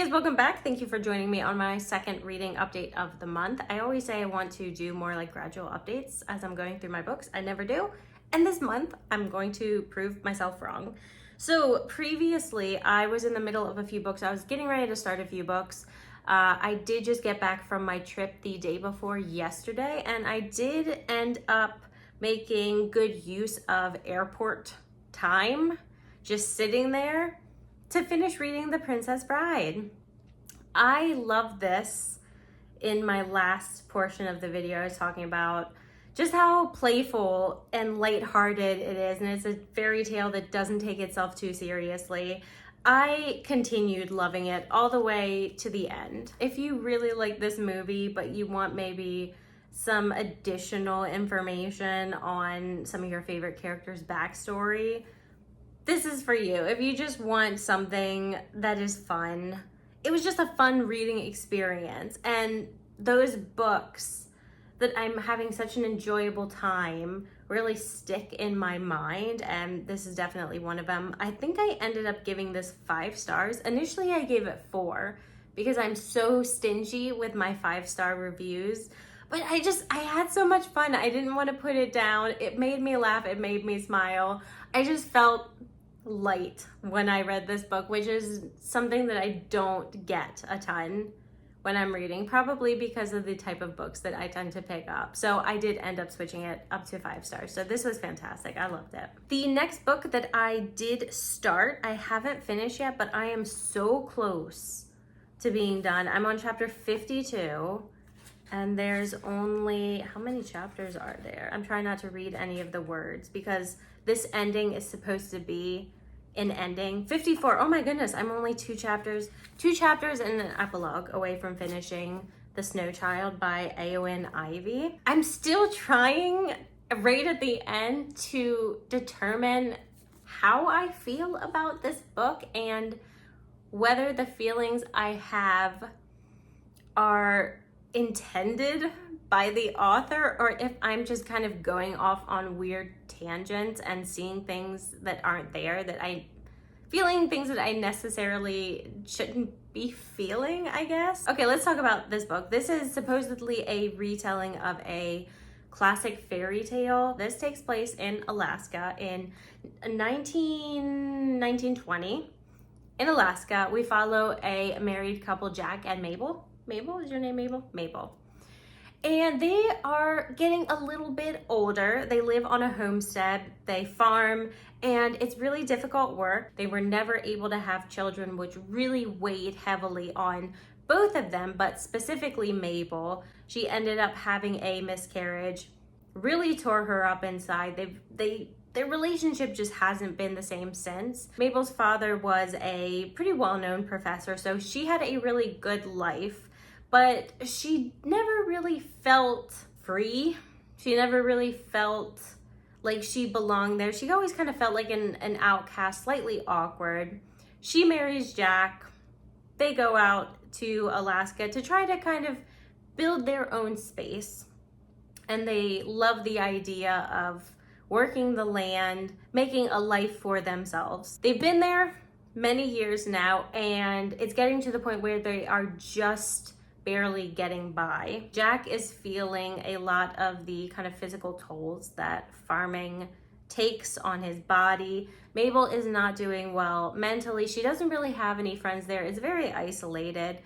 guys, welcome back. Thank you for joining me on my second reading update of the month. I always say I want to do more like gradual updates as I'm going through my books. I never do. And this month, I'm going to prove myself wrong. So previously, I was in the middle of a few books. I was getting ready to start a few books. I did just get back from my trip the day before yesterday, and I did end up making good use of airport time, just sitting there to finish reading The Princess Bride. I love this. In my last portion of the video, I was talking about just how playful and lighthearted it is, and it's a fairy tale that doesn't take itself too seriously. I continued loving it all the way to the end. If you really like this movie, but you want maybe some additional information on some of your favorite characters' backstory, this is for you. If you just want something that is fun, it was just a fun reading experience. And those books that I'm having such an enjoyable time really stick in my mind, and this is definitely one of them. I think I ended up giving this 5 stars. Initially, I gave it 4 because I'm so stingy with my 5-star reviews. But I had so much fun. I didn't want to put it down. It made me laugh. It made me smile. I just felt light when I read this book, which is something that I don't get a ton when I'm reading, probably because of the type of books that I tend to pick up. So I did end up switching it up to 5 stars. So this was fantastic. I loved it. The next book that I did start, I haven't finished yet, but I am so close to being done. I'm on chapter 52. And there's only, how many chapters are there? I'm trying not to read any of the words because this ending is supposed to be an ending. 54, oh my goodness, I'm only 2 chapters and an epilogue away from finishing The Snow Child by Eowyn Ivey. I'm still trying right at the end to determine how I feel about this book and whether the feelings I have are intended by the author or if I'm just kind of going off on weird tangents and seeing things that aren't there, feeling things that I necessarily shouldn't be feeling, I guess. Okay, let's talk about this book. This is supposedly a retelling of a classic fairy tale. This takes place in Alaska in 1920. In Alaska, we follow a married couple, Jack and Mabel. Mabel, is your name Mabel? Mabel. And they are getting a little bit older. They live on a homestead, they farm, and it's really difficult work. They were never able to have children, which really weighed heavily on both of them, but specifically Mabel. She ended up having a miscarriage, really tore her up inside. Their relationship just hasn't been the same since. Mabel's father was a pretty well-known professor, so she had a really good life. But she never really felt free. She never really felt like she belonged there. She always kind of felt like an outcast, slightly awkward. She marries Jack. They go out to Alaska to try to kind of build their own space. And they love the idea of working the land, making a life for themselves. They've been there many years now, and it's getting to the point where they are just barely getting by. Jack is feeling a lot of the kind of physical tolls that farming takes on his body. Mabel is not doing well mentally. She doesn't really have any friends there. It's very isolated.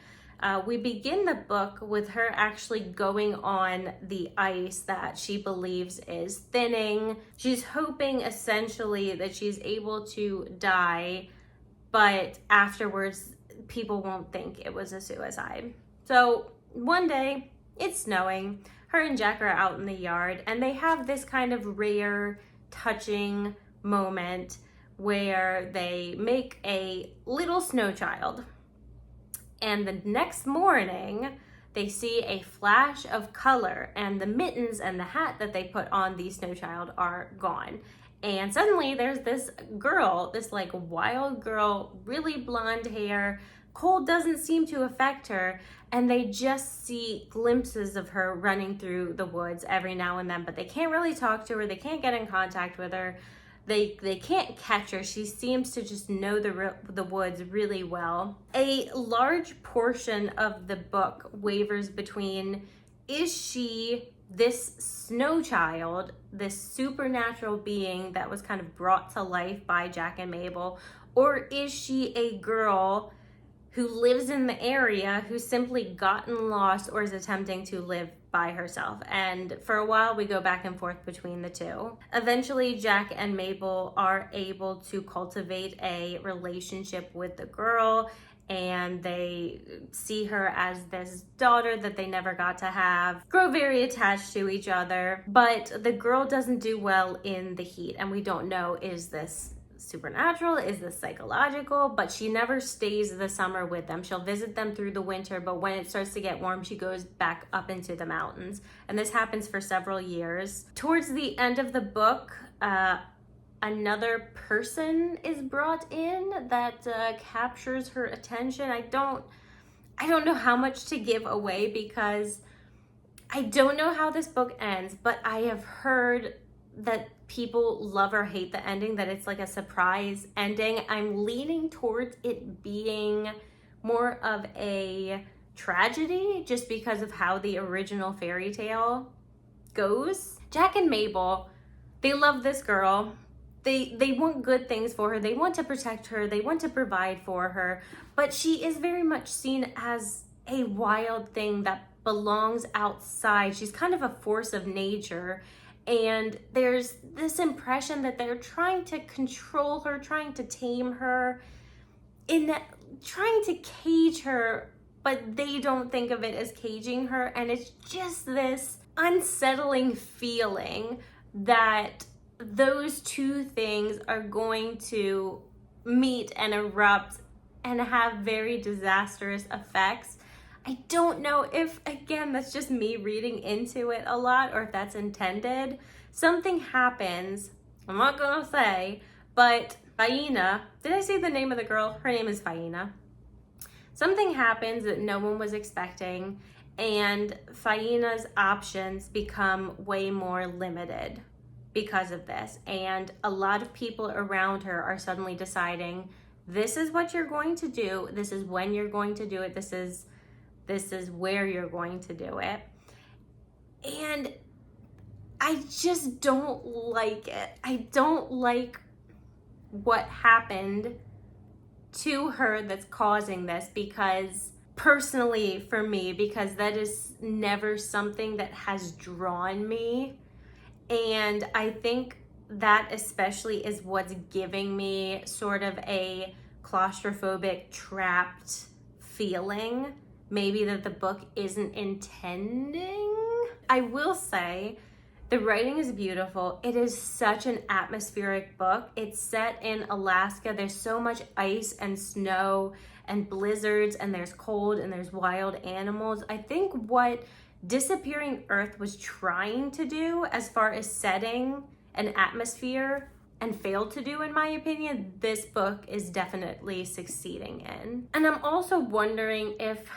We begin the book with her actually going on the ice that she believes is thinning. She's hoping essentially that she's able to die, but afterwards people won't think it was a suicide. So one day, it's snowing, her and Jack are out in the yard, and they have this kind of rare, touching moment where they make a little snow child. And the next morning, they see a flash of color, and the mittens and the hat that they put on the snow child are gone. And suddenly there's this girl, this like wild girl, really blonde hair. Cold doesn't seem to affect her, and they just see glimpses of her running through the woods every now and then, but they can't really talk to her. They can't get in contact with her. They can't catch her. She seems to just know the woods really well. A large portion of the book wavers between, is she this snow child, this supernatural being that was kind of brought to life by Jack and Mabel, or is she a girl who lives in the area who's simply gotten lost or is attempting to live by herself? And for a while we go back and forth between the two. Eventually Jack and Mabel are able to cultivate a relationship with the girl, and they see her as this daughter that they never got to have, grow very attached to each other. But the girl doesn't do well in the heat, and we don't know, is this supernatural, is this psychological? But she never stays the summer with them. She'll visit them through the winter, but when it starts to get warm, she goes back up into the mountains. And this happens for several years. Towards the end of the book, another person is brought in that captures her attention. I don't know how much to give away because I don't know how this book ends, but I have heard that people love or hate the ending, that it's like a surprise ending. I'm leaning towards it being more of a tragedy just because of how the original fairy tale goes. Jack and Mabel, they love this girl. They want good things for her. They want to protect her. They want to provide for her. But she is very much seen as a wild thing that belongs outside. She's kind of a force of nature. And there's this impression that they're trying to control her, trying to tame her, trying to cage her, but they don't think of it as caging her. And it's just this unsettling feeling that those two things are going to meet and erupt and have very disastrous effects. I don't know if, again, that's just me reading into it a lot or if that's intended. Something happens, I'm not gonna say, but Faina, did I say the name of the girl? Her name is Faina. Something happens that no one was expecting, and Faina's options become way more limited because of this. And a lot of people around her are suddenly deciding, this is what you're going to do, this is when you're going to do it, this is where you're going to do it. And I just don't like it. I don't like what happened to her that's causing this, because personally for me, because that is never something that has drawn me. And I think that especially is what's giving me sort of a claustrophobic, trapped feeling. Maybe that the book isn't intending. I will say the writing is beautiful. It is such an atmospheric book. It's set in Alaska. There's so much ice and snow and blizzards, and there's cold and there's wild animals. I think what Disappearing Earth was trying to do as far as setting an atmosphere and failed to do, in my opinion, this book is definitely succeeding in. And I'm also wondering if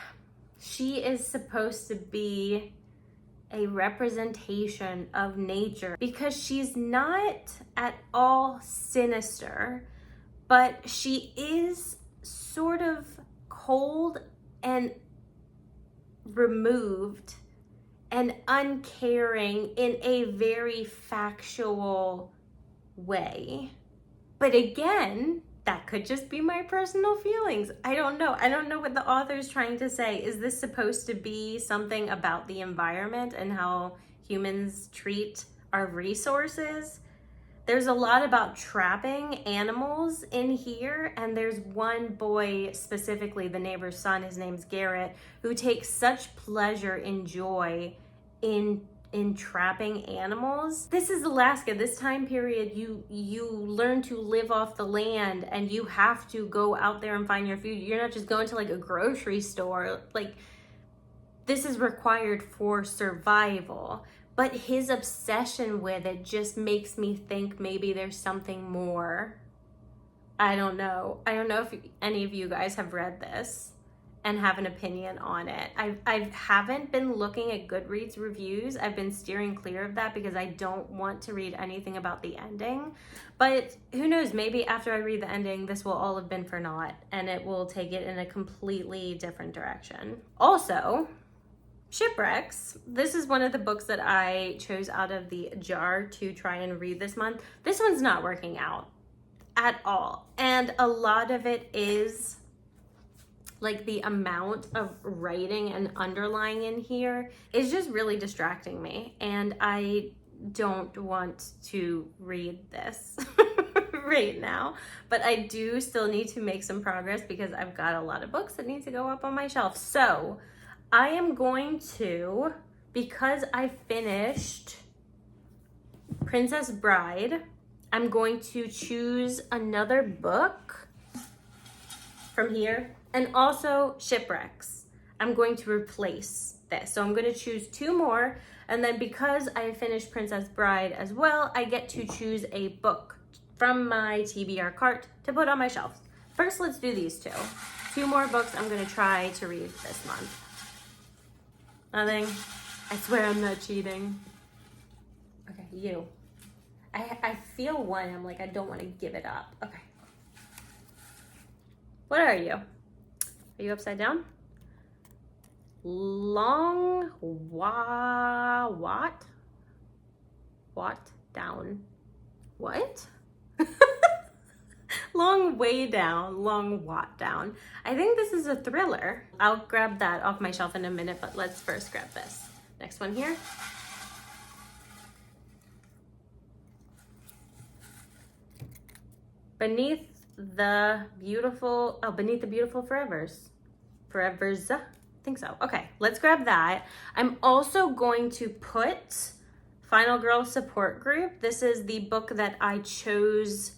she is supposed to be a representation of nature, because she's not at all sinister, but she is sort of cold and removed and uncaring in a very factual way. But again, that could just be my personal feelings. I don't know. I don't know what the author's trying to say. Is this supposed to be something about the environment and how humans treat our resources? There's a lot about trapping animals in here, and there's one boy specifically, the neighbor's son, his name's Garrett, who takes such pleasure and joy in trapping animals. This is Alaska. This time period, you learn to live off the land, and you have to go out there and find your food. You're not just going to like a grocery store. Like, this is required for survival. But his obsession with it just makes me think maybe there's something more. I don't know. I don't know if any of you guys have read this and have an opinion on it. I haven't been looking at Goodreads reviews. I've been steering clear of that because I don't want to read anything about the ending. But who knows, maybe after I read the ending, this will all have been for naught and it will take it in a completely different direction. Also, Shipwrecks. This is one of the books that I chose out of the jar to try and read this month. This one's not working out at all. And a lot of it is like the amount of writing and underlying in here is just really distracting me. And I don't want to read this right now, but I do still need to make some progress because I've got a lot of books that need to go up on my shelf. So I am going to, because I finished Princess Bride, I'm going to choose another book from here, and also Shipwrecks. I'm going to replace this. So I'm going to choose 2 more, and then because I finished Princess Bride as well, I get to choose a book from my TBR cart to put on my shelf. First, let's do these 2. 2 more books I'm going to try to read this month. Nothing. I swear I'm not cheating. Okay, you. I feel one. I'm like, I don't want to give it up. Okay. What are you? Are you upside down? Long what? What down? What? Long way down, long what down. I think this is a thriller. I'll grab that off my shelf in a minute, but let's first grab this. Next one here. Beneath the Beautiful Forevers. Forevers, I think so. Okay, let's grab that. I'm also going to put Final Girl Support Group. This is the book that I chose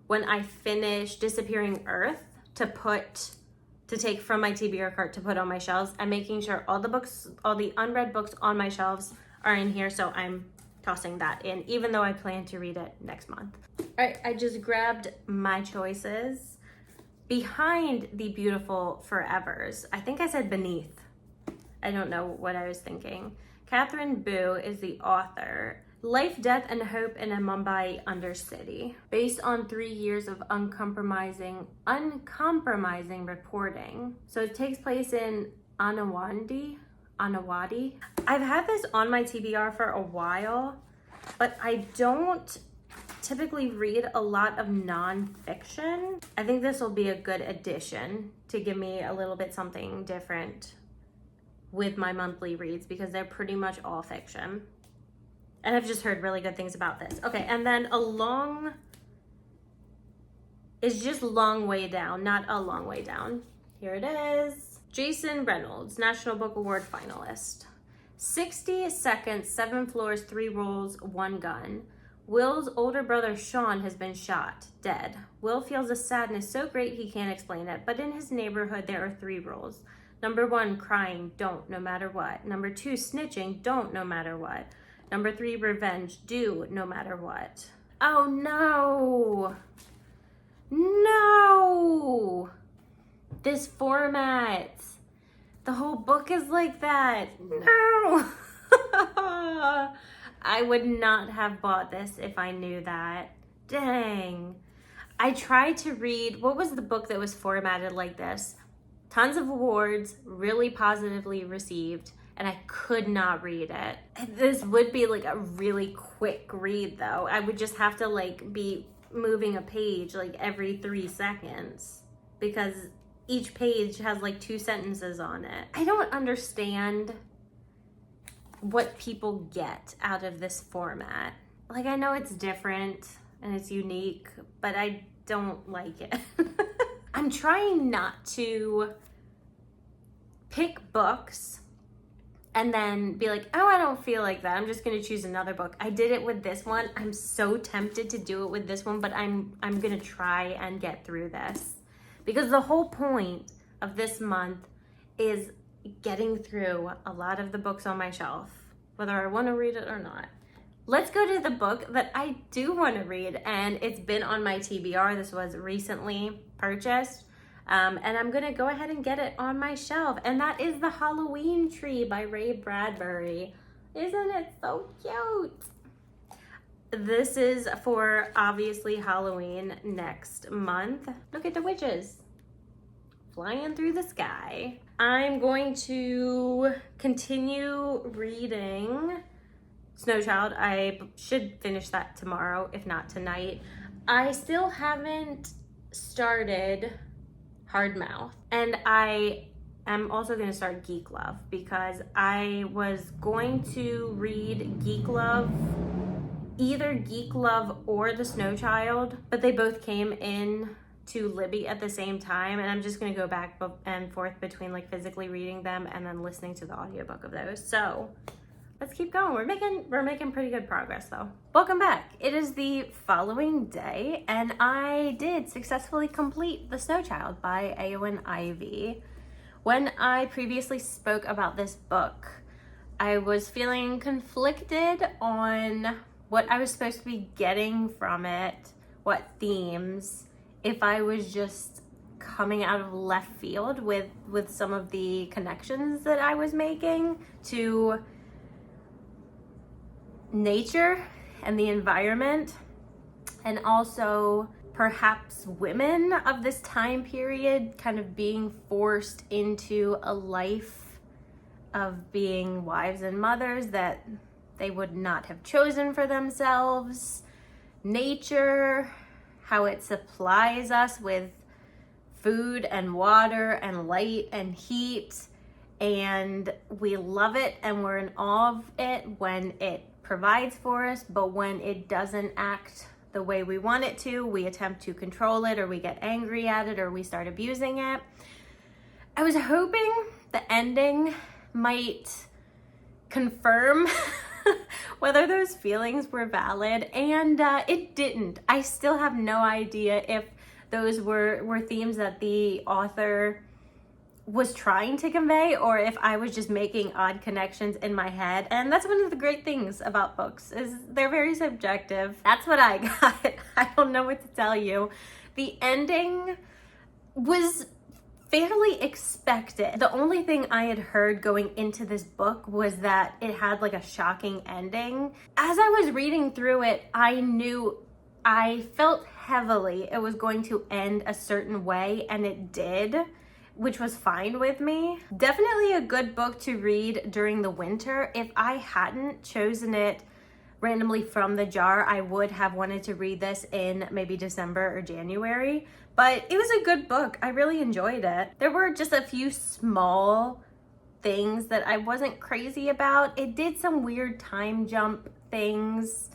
when I finished Disappearing Earth to take from my TBR cart to put on my shelves. I'm making sure all the unread books on my shelves are in here, so I'm tossing that in, even though I plan to read it next month. All right, I just grabbed my choices. Behind the Beautiful Forevers, I think I said beneath. I don't know what I was thinking. Catherine Bu is the author. Life, Death, and Hope in a Mumbai Undercity. Based on 3 years of uncompromising reporting. So it takes place in Anawadi. I've had this on my TBR for a while, but I don't typically read a lot of nonfiction. I think this will be a good addition to give me a little bit something different with my monthly reads because they're pretty much all fiction. And I've just heard really good things about this. Okay, and then Along is just Long Way Down, not A Long Way Down. Here it is. Jason Reynolds, National Book Award finalist. 60 seconds, 7 floors, 3 rolls, 1 gun. Will's older brother Sean has been shot, dead. Will feels a sadness so great he can't explain it, but in his neighborhood there are 3 rules. Number 1, crying, don't, no matter what. Number 2, snitching, don't, no matter what. Number 3, revenge, do, no matter what. Oh no! No! This format. The whole book is like that. No! I would not have bought this if I knew that. Dang. I tried to read, what was the book that was formatted like this? Tons of awards, really positively received, and I could not read it. This would be like a really quick read though. I would just have to like be moving a page like every 3 seconds because each page has like 2 sentences on it. I don't understand what people get out of this format. Like, I know it's different and it's unique, but I don't like it. I'm trying not to pick books and then be like, oh, I don't feel like that, I'm just gonna choose another book. I did it with this one. I'm so tempted to do it with this one, but I'm gonna try and get through this because the whole point of this month is getting through a lot of the books on my shelf, whether I want to read it or not. Let's go to the book that I do want to read, and it's been on my TBR. This was recently purchased. And I'm gonna go ahead and get it on my shelf. And that is The Halloween Tree by Ray Bradbury. Isn't it so cute? This is for obviously Halloween next month. Look at the witches flying through the sky. I'm going to continue reading Snow Child. I should finish that tomorrow, if not tonight. I still haven't started Hard Mouth, and I am also going to start Geek Love because I was going to read Geek Love, either Geek Love or The Snow Child, but they both came in to Libby at the same time, and I'm just going to go back and forth between like physically reading them and then listening to the audiobook of those. So let's keep going. We're making pretty good progress though. Welcome back. It is the following day and I did successfully complete The Snow Child by Eowyn Ivey. When I previously spoke about this book, I was feeling conflicted on what I was supposed to be getting from it, what themes, if I was just coming out of left field with some of the connections that I was making to nature and the environment, and also perhaps women of this time period kind of being forced into a life of being wives and mothers that they would not have chosen for themselves. Nature, how it supplies us with food and water and light and heat, and we love it and we're in awe of it when it provides for us, but when it doesn't act the way we want it to, we attempt to control it, or we get angry at it, or we start abusing it. I was hoping the ending might confirm whether those feelings were valid, and it didn't. I still have no idea if those were themes that the author was trying to convey, or if I was just making odd connections in my head. And that's one of the great things about books, is they're very subjective. That's what I got. I don't know what to tell you. The ending was fairly expected. The only thing I had heard going into this book was that it had like a shocking ending. As I was reading through it, I felt heavily it was going to end a certain way, and it did, which was fine with me. Definitely a good book to read during the winter. If I hadn't chosen it randomly from the jar, I would have wanted to read this in maybe December or January, but it was a good book. I really enjoyed it. There were just a few small things that I wasn't crazy about. It did some weird time jump things.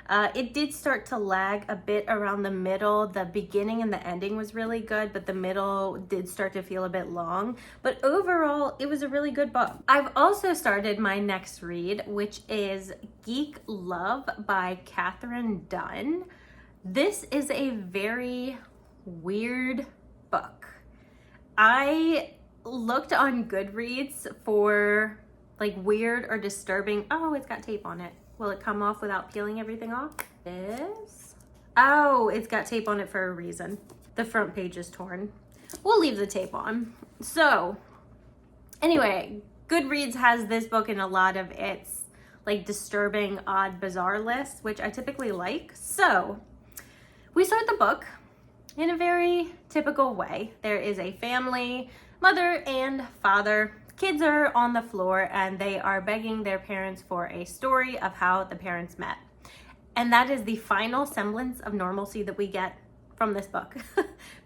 It did start to lag a bit around the middle. The beginning and the ending was really good, but the middle did start to feel a bit long. But overall, it was a really good book. I've also started my next read, which is Geek Love by Katherine Dunn. This is a very weird book. I looked on Goodreads for like weird or disturbing. Oh, it's got tape on it. Will it come off without peeling everything off? Oh, it's got tape on it for a reason. The front page is torn. We'll leave the tape on. So anyway, Goodreads has this book in a lot of its like disturbing, odd, bizarre lists, which I typically like. So we start the book in a very typical way. There is a family, mother and father. Kids are on the floor and they are begging their parents for a story of how the parents met. And that is the final semblance of normalcy that we get from this book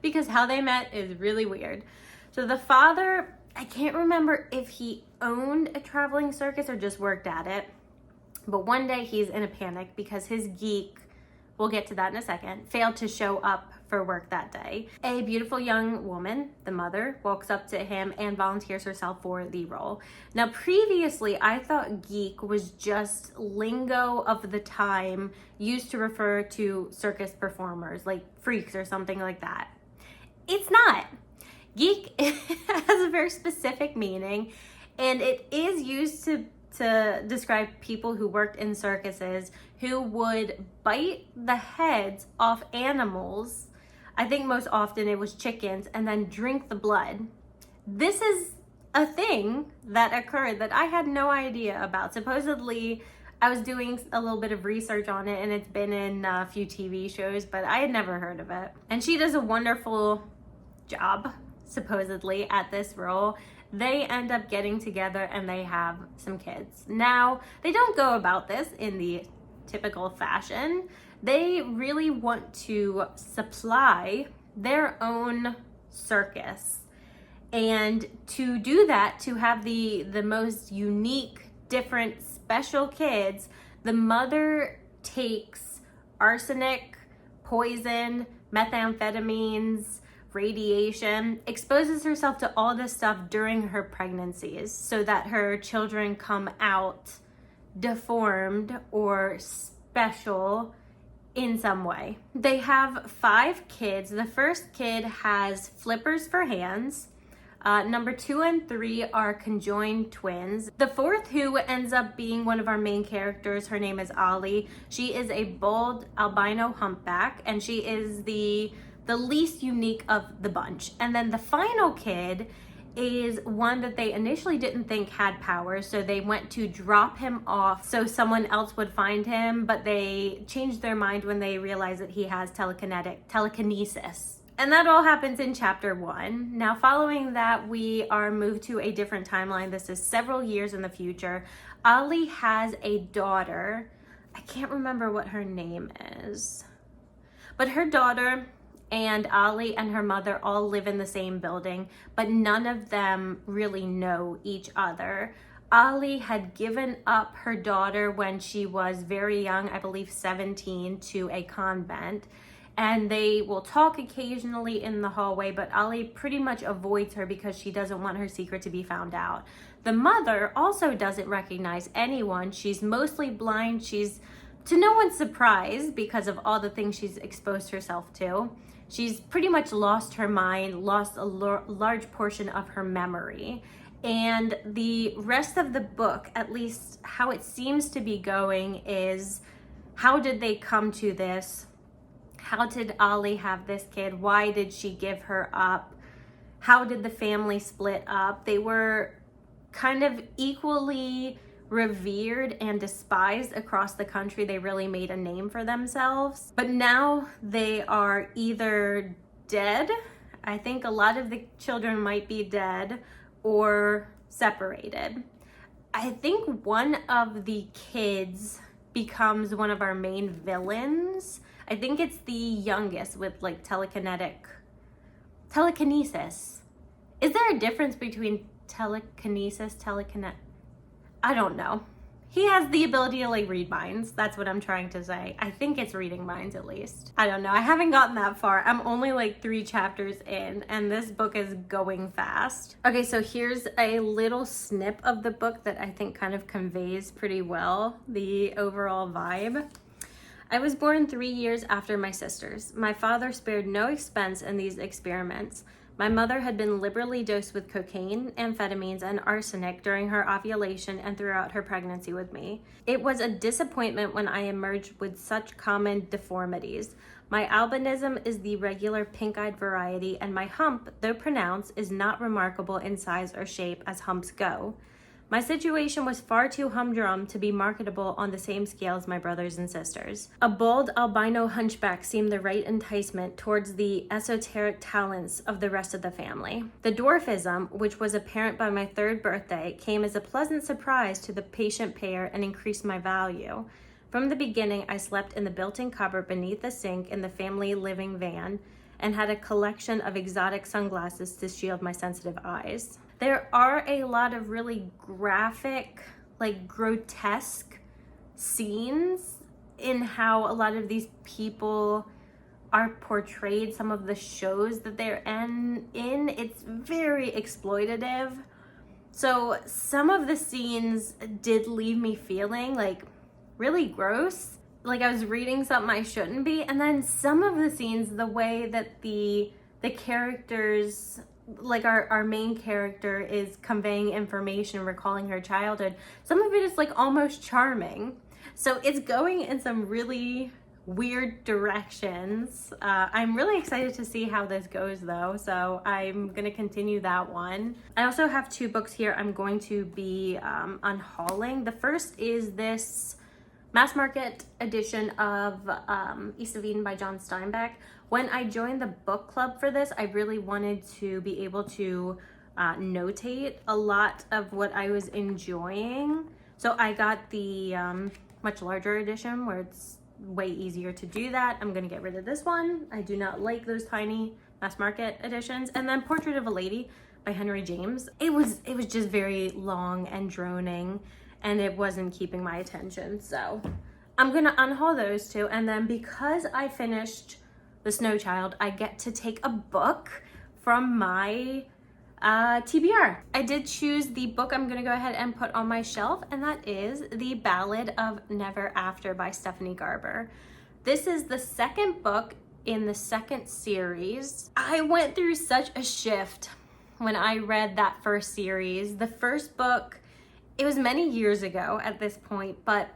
because how they met is really weird. So the father, I can't remember if he owned a traveling circus or just worked at it, but one day he's in a panic because his geek, we'll get to that in a second, failed to show up for work that day. A beautiful young woman, the mother, walks up to him and volunteers herself for the role. Now, previously, I thought geek was just lingo of the time used to refer to circus performers, like freaks or something like that. It's not. Geek has a very specific meaning, and it is used to describe people who worked in circuses who would bite the heads off animals I think most often it was chickens, and then drink the blood. This is a thing that occurred that I had no idea about. Supposedly, I was doing a little bit of research on it, and it's been in a few TV shows, but I had never heard of it. And she does a wonderful job, supposedly, at this role. They end up getting together and they have some kids. Now, they don't go about this in the typical fashion. They really want to supply their own circus. And to do that, to have the most unique, different, special kids, the mother takes arsenic, poison, methamphetamines, radiation, exposes herself to all this stuff during her pregnancies so that her children come out deformed or special in some way. They have 5 kids. The first kid has flippers for hands. Number 2 and 3 are conjoined twins. The 4th, who ends up being one of our main characters, her name is Ollie. She is a bald albino humpback, and she is the least unique of the bunch. And then the final kid is one that they initially didn't think had powers, so they went to drop him off so someone else would find him, but they changed their mind when they realized that he has telekinesis. And that all happens in chapter 1. Now, following that, we are moved to a different timeline. This is several years in the future. Ollie has a daughter. I can't remember what her name is, but her daughter and Ollie and her mother all live in the same building, but none of them really know each other. Ollie had given up her daughter when she was very young, I believe 17, to a convent. And they will talk occasionally in the hallway, but Ollie pretty much avoids her because she doesn't want her secret to be found out. The mother also doesn't recognize anyone. She's mostly blind. She's to no one's surprise because of all the things she's exposed herself to. She's pretty much lost her mind, lost a large portion of her memory. And the rest of the book, at least how it seems to be going, is how did they come to this? How did Ollie have this kid? Why did she give her up? How did the family split up? They were kind of equally revered and despised across the country. They really made a name for themselves. But now they are either dead, I think a lot of the children might be dead, or separated. I think one of the kids becomes one of our main villains. I think it's the youngest with like telekinesis. Is there a difference between telekinesis, I don't know. He has the ability to like read minds. That's what I'm trying to say. I think it's reading minds at least. I don't know. I haven't gotten that far. I'm only like 3 chapters in and this book is going fast. Okay, so here's a little snip of the book that I think kind of conveys pretty well the overall vibe. I was born 3 years after my sisters. My father spared no expense in these experiments. My mother had been liberally dosed with cocaine, amphetamines, and arsenic during her ovulation and throughout her pregnancy with me. It was a disappointment when I emerged with such common deformities. My albinism is the regular pink-eyed variety, and my hump, though pronounced, is not remarkable in size or shape as humps go. My situation was far too humdrum to be marketable on the same scale as my brothers and sisters. A bald albino hunchback seemed the right enticement towards the esoteric talents of the rest of the family. The dwarfism, which was apparent by my 3rd birthday, came as a pleasant surprise to the patient pair and increased my value. From the beginning, I slept in the built-in cupboard beneath the sink in the family living van and had a collection of exotic sunglasses to shield my sensitive eyes. There are a lot of really graphic, like grotesque scenes in how a lot of these people are portrayed, some of the shows that they're in. It's very exploitative. So some of the scenes did leave me feeling like really gross, like I was reading something I shouldn't be. And then some of the scenes, the way that the characters, like our main character is conveying information, recalling her childhood, some of it is like almost charming. So it's going in some really weird directions. I'm really excited to see how this goes though, so I'm gonna continue that one. I also have 2 books here I'm going to be unhauling. The first is this mass market edition of East of Eden by John Steinbeck. When I joined the book club for this, I really wanted to be able to notate a lot of what I was enjoying. So I got the much larger edition where it's way easier to do that. I'm gonna get rid of this one. I do not like those tiny mass market editions. And then Portrait of a Lady by Henry James. It was just very long and droning, and it wasn't keeping my attention. So I'm gonna unhaul those 2. And then because I finished The Snow Child, I get to take a book from my TBR. I did choose the book I'm gonna go ahead and put on my shelf, and that is The Ballad of Never After by Stephanie Garber. This is the 2nd book in the 2nd series. I went through such a shift when I read that first series. The first book, it was many years ago at this point, but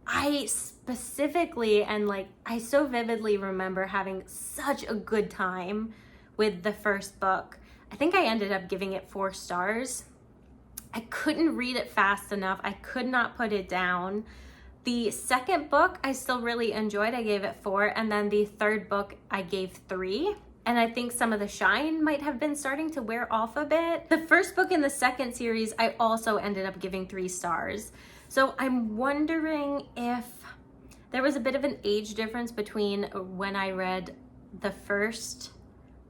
I specifically and I so vividly remember having such a good time with the first book. I think I ended up giving it 4 stars. I couldn't read it fast enough. I could not put it down. The 2nd book I still really enjoyed. I gave it 4. And then the 3rd book I gave 3. And I think some of the shine might have been starting to wear off a bit. The first book in the 2nd series, I also ended up giving 3 stars. So I'm wondering if there was a bit of an age difference between when I read the first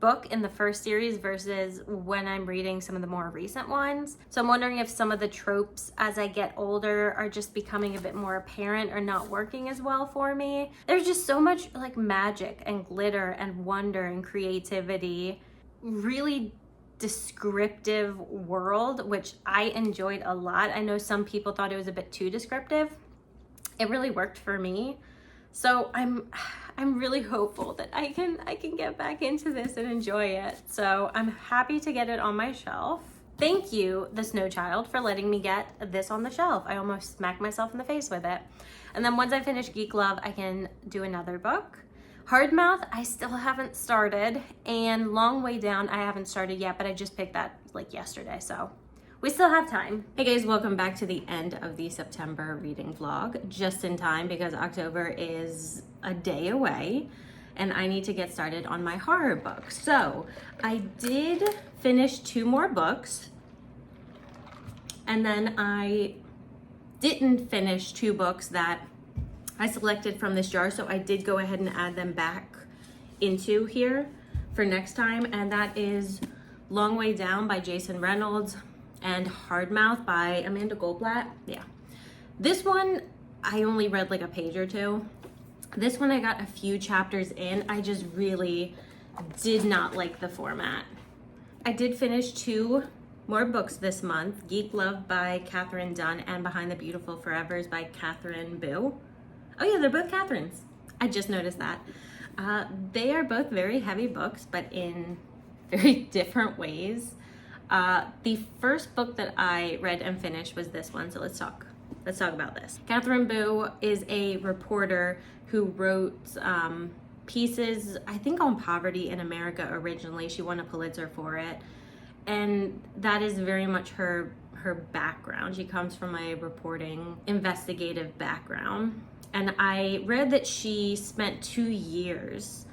book in the first series versus when I'm reading some of the more recent ones. So I'm wondering if some of the tropes as I get older are just becoming a bit more apparent or not working as well for me. There's just so much magic and glitter and wonder and creativity, really descriptive world, which I enjoyed a lot. I know some people thought it was a bit too descriptive. It really worked for me. So I'm really hopeful that I can get back into this and enjoy it. So I'm happy to get it on my shelf. Thank you, The Snow Child, for letting me get this on the shelf. I almost smacked myself in the face with it. And then once I finish Geek Love, I can do another book. Hardmouth, I still haven't started, and Long Way Down, I haven't started yet, but I just picked that yesterday, so we still have time. Hey guys, welcome back to the end of the September reading vlog, just in time because October is a day away and I need to get started on my horror book. So I did finish 2 more books, and then I didn't finish 2 books that I selected from this jar, so I did go ahead and add them back into here for next time, and that is Long Way Down by Jason Reynolds and Hardmouth by Amanda Goldblatt. Yeah. This one, I only read a page or 2. This one I got a few chapters in. I just really did not like the format. I did finish 2 more books this month, Geek Love by Catherine Dunn and Behind the Beautiful Forevers by Catherine Bu. Oh yeah, they're both Catherine's. I just noticed that. They are both very heavy books, but in very different ways. The first book that I read and finished was this one, so let's talk about this. Catherine Bu is a reporter who wrote pieces, I think, on poverty in America originally. She won a Pulitzer for it, and that is very much her background. She comes from a reporting, investigative background. And I read that she spent 2 years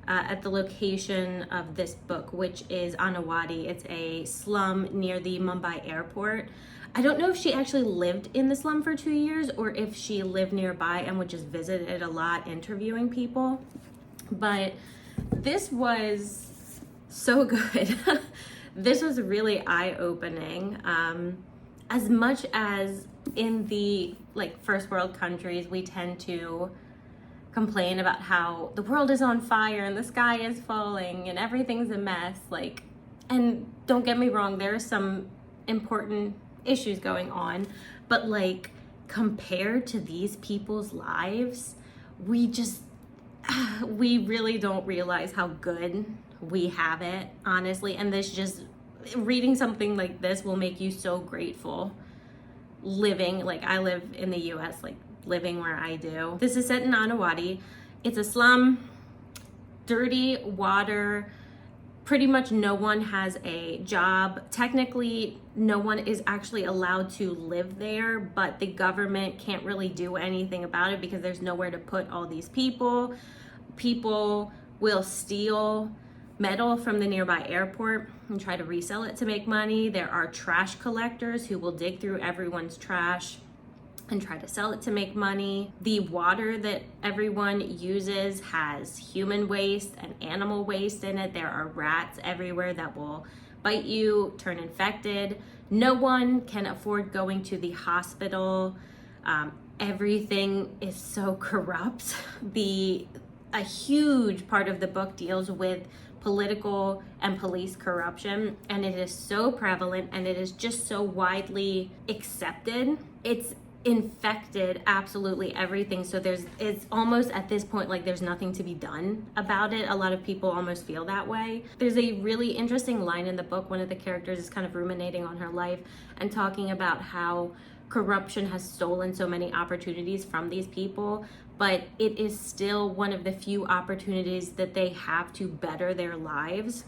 at the location of this book, which is Anawadi. It's a slum near the Mumbai airport. I don't know if she actually lived in the slum for 2 years or if she lived nearby and would just visit it a lot, interviewing people. But this was so good. This was really eye-opening. As much as in the first world countries, we tend to complain about how the world is on fire and the sky is falling and everything's a mess. And don't get me wrong, there are some important issues going on, but compared to these people's lives, we really don't realize how good we have it, honestly. And reading something like this will make you so grateful living, I live in the US, living where I do. This is set in Anawadi. It's a slum, dirty water. Pretty much no one has a job. Technically, no one is actually allowed to live there, but the government can't really do anything about it because there's nowhere to put all these people. People will steal metal from the nearby airport and try to resell it to make money. There are trash collectors who will dig through everyone's trash and try to sell it to make money. The water that everyone uses has human waste and animal waste in it. There are rats everywhere that will bite you, turn infected. No one can afford going to the hospital. Everything is so corrupt. A huge part of the book deals with political and police corruption, and it is so prevalent and it is just so widely accepted. It's infected absolutely everything. So it's almost at this point like there's nothing to be done about it. A lot of people almost feel that way. There's a really interesting line in the book. One of the characters is kind of ruminating on her life and talking about how corruption has stolen so many opportunities from these people, but it is still one of the few opportunities that they have to better their lives.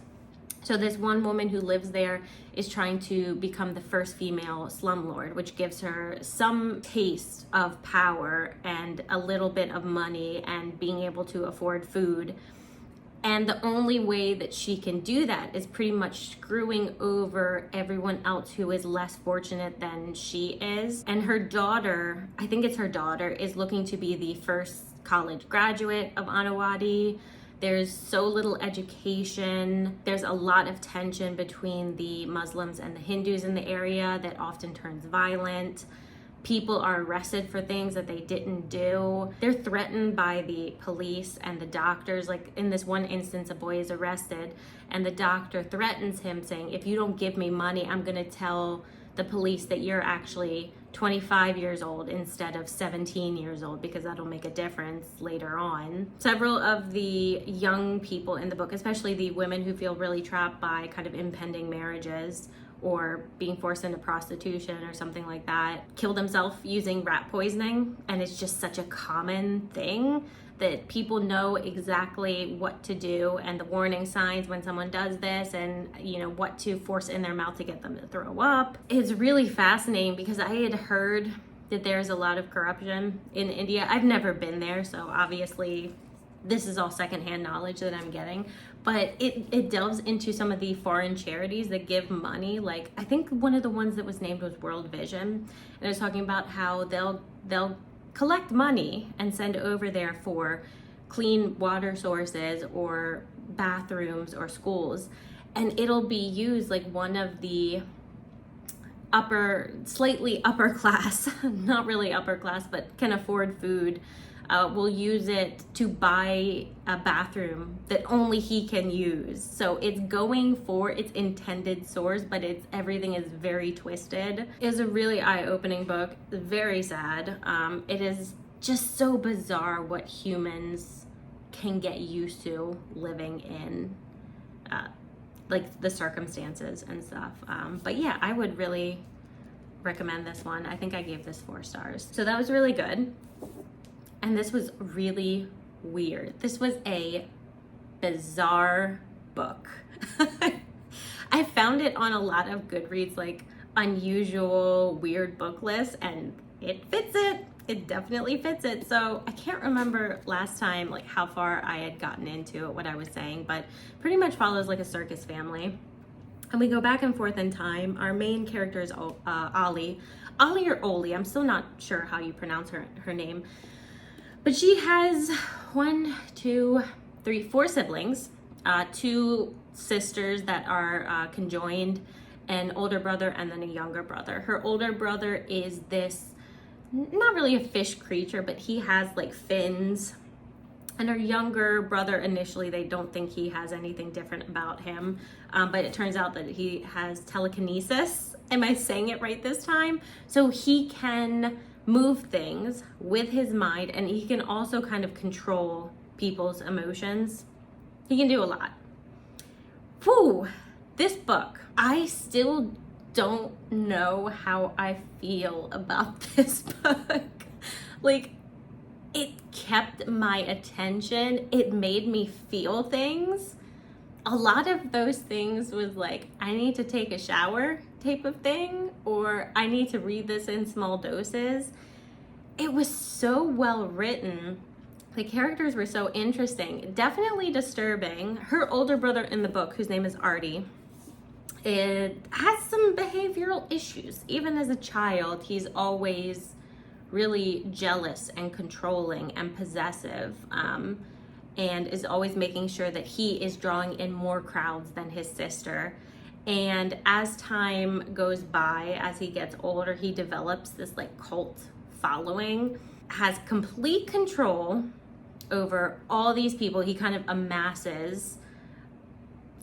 So this one woman who lives there is trying to become the first female slumlord, which gives her some taste of power and a little bit of money and being able to afford food. And the only way that she can do that is pretty much screwing over everyone else who is less fortunate than she is. And her daughter, I think it's her daughter, is looking to be the first college graduate of Anawadi. There's so little education. There's a lot of tension between the Muslims and the Hindus in the area that often turns violent. People are arrested for things that they didn't do. They're threatened by the police and the doctors. Like in this one instance, a boy is arrested and the doctor threatens him saying, if you don't give me money, I'm gonna tell the police that you're actually 25 years old instead of 17 years old, because that'll make a difference later on. Several of the young people in the book, especially the women who feel really trapped by kind of impending marriages or being forced into prostitution or something like that, kill themselves using rat poisoning. And it's just such a common thing that people know exactly what to do and the warning signs when someone does this, and what to force in their mouth to get them to throw up. It's really fascinating because I had heard that there's a lot of corruption in India. I've never been there, so obviously this is all secondhand knowledge that I'm getting, but it delves into some of the foreign charities that give money. Like I think one of the ones that was named was World Vision, and it was talking about how they'll collect money and send over there for clean water sources or bathrooms or schools, and it'll be used like one of the slightly upper class, not really upper class, but can afford food, will use it to buy a bathroom that only he can use. So it's going for its intended source, but everything is very twisted. It was a really eye-opening book, very sad. It is just so bizarre what humans can get used to living in, like the circumstances and stuff. But yeah, I would really recommend this one. I think I gave this 4 stars. So that was really good. And this was really weird. This was a bizarre book. I found it on a lot of Goodreads, like unusual, weird book lists, and it fits it. It definitely fits it. So I can't remember last time like how far I had gotten into it, what I was saying, but pretty much follows like a circus family. And we go back and forth in time. Our main character is Ollie or Oli. I'm still not sure how you pronounce her name. But she has 4 siblings, 2 sisters that are conjoined, an older brother and then a younger brother. Her older brother is this, not really a fish creature, but he has like fins. And her younger brother, initially, they don't think he has anything different about him. But it turns out that he has telekinesis. Am I saying it right this time? So he can move things with his mind, and he can also kind of control people's emotions. He can do a lot. Whew, this book, I still don't know how I feel about this book. Like, it kept my attention. It made me feel things. A lot of those things was like, I need to take a shower type of thing, or I need to read this in small doses. It was so well written. The characters were so interesting. Definitely disturbing. Her older brother in the book, whose name is Artie, it has some behavioral issues. Even as a child, he's always really jealous and controlling and possessive, and is always making sure that he is drawing in more crowds than his sister. And as time goes by, as he gets older, he develops this like cult following, has complete control over all these people. He kind of amasses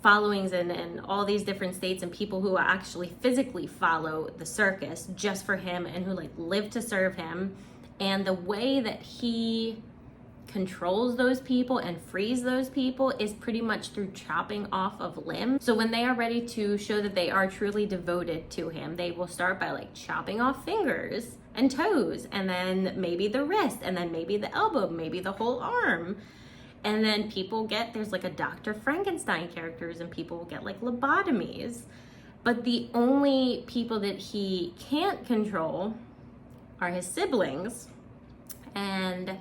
followings in all these different states, and people who actually physically follow the circus just for him and who like live to serve him. And the way that he controls those people and frees those people is pretty much through chopping off of limbs. So when they are ready to show that they are truly devoted to him, they will start by like chopping off fingers and toes, and then maybe the wrist, and then maybe the elbow, maybe the whole arm. And then people get, there's like a Dr. Frankenstein characters, and people will get like lobotomies. But the only people that he can't control are his siblings, and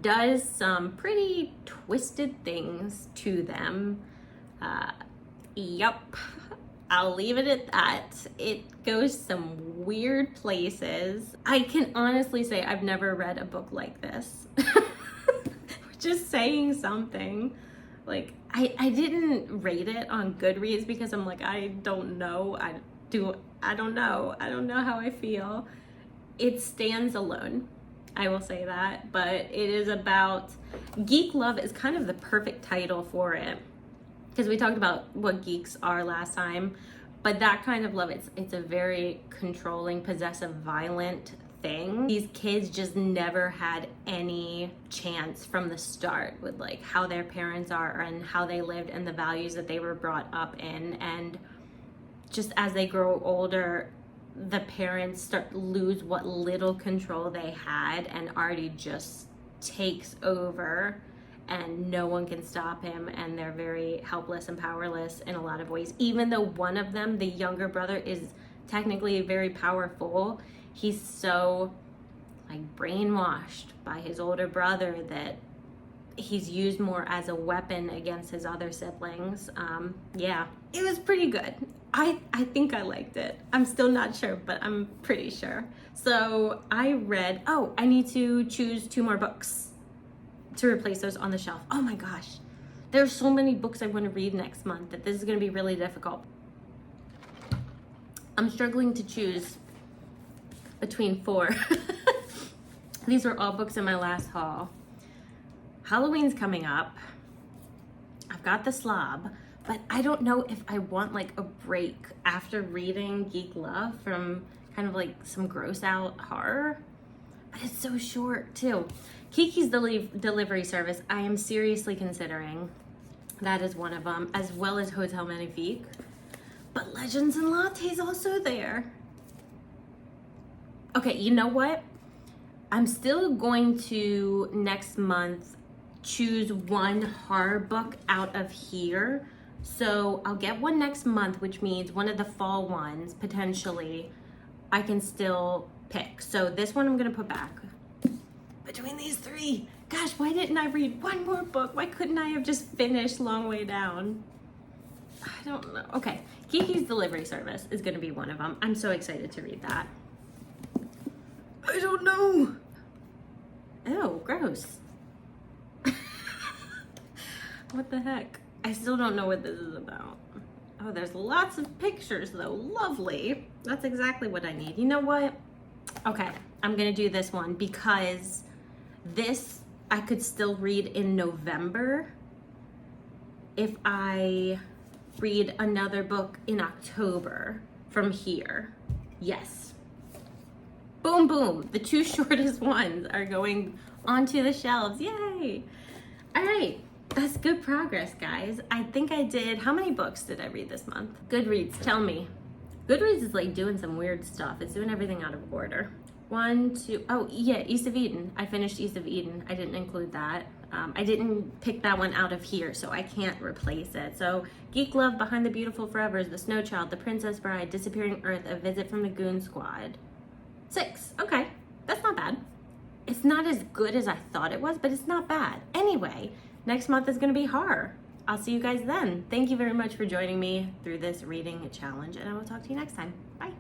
does some pretty twisted things to them. Yup, I'll leave it at that. It goes some weird places. I can honestly say I've never read a book like this. Just saying something. Like, I didn't rate it on Goodreads because I'm like, I don't know. I don't know. I don't know how I feel. It stands alone, I will say that, but it is about geek love is kind of the perfect title for it, because we talked about what geeks are last time, but that kind of love, it's a very controlling, possessive, violent thing. These kids just never had any chance from the start with like how their parents are and how they lived and the values that they were brought up in. And just as they grow older, the parents start lose what little control they had, and Artie just takes over and no one can stop him, and they're very helpless and powerless in a lot of ways. Even though one of them, the younger brother, is technically very powerful, he's so like brainwashed by his older brother that he's used more as a weapon against his other siblings. Yeah, it was pretty good. I think I liked it. I'm still not sure, but I'm pretty sure. So I read, I need to choose 2 more books to replace those on the shelf. Oh my gosh. There's so many books I want to read next month that this is going to be really difficult. I'm struggling to choose between 4. These are all books in my last haul. Halloween's coming up. I've got The Slob, but I don't know if I want like a break after reading Geek Love from kind of like some gross out horror. But it's so short too. Kiki's Delivery Service, I am seriously considering. That is one of them, as well as Hotel Magnifique. But Legends and Latte's also there. Okay, you know what? I'm still going to next month choose one horror book out of here. So I'll get one next month, which means one of the fall ones, potentially, I can still pick. So this one I'm gonna put back. Between these 3, gosh, why didn't I read one more book? Why couldn't I have just finished Long Way Down? I don't know. Okay, Kiki's Delivery Service is gonna be one of them. I'm so excited to read that. I don't know. Ew, gross. What the heck? I still don't know what this is about. Oh, there's lots of pictures though. Lovely. That's exactly what I need. You know what? Okay, I'm gonna do this one because this I could still read in November if I read another book in October from here. Yes. Boom, boom. The 2 shortest ones are going onto the shelves. Yay. All right. That's good progress, guys. I think I did, how many books did I read this month? Goodreads, tell me. Goodreads is like doing some weird stuff. It's doing everything out of order. 1, 2, oh yeah, East of Eden. I finished East of Eden. I didn't include that. I didn't pick that one out of here, so I can't replace it. So Geek Love, Behind the Beautiful Forevers, The Snow Child, The Princess Bride, Disappearing Earth, A Visit from the Goon Squad. 6. Okay, that's not bad. It's not as good as I thought it was, but it's not bad. Anyway, next month is gonna be horror. I'll see you guys then. Thank you very much for joining me through this reading challenge, and I will talk to you next time. Bye.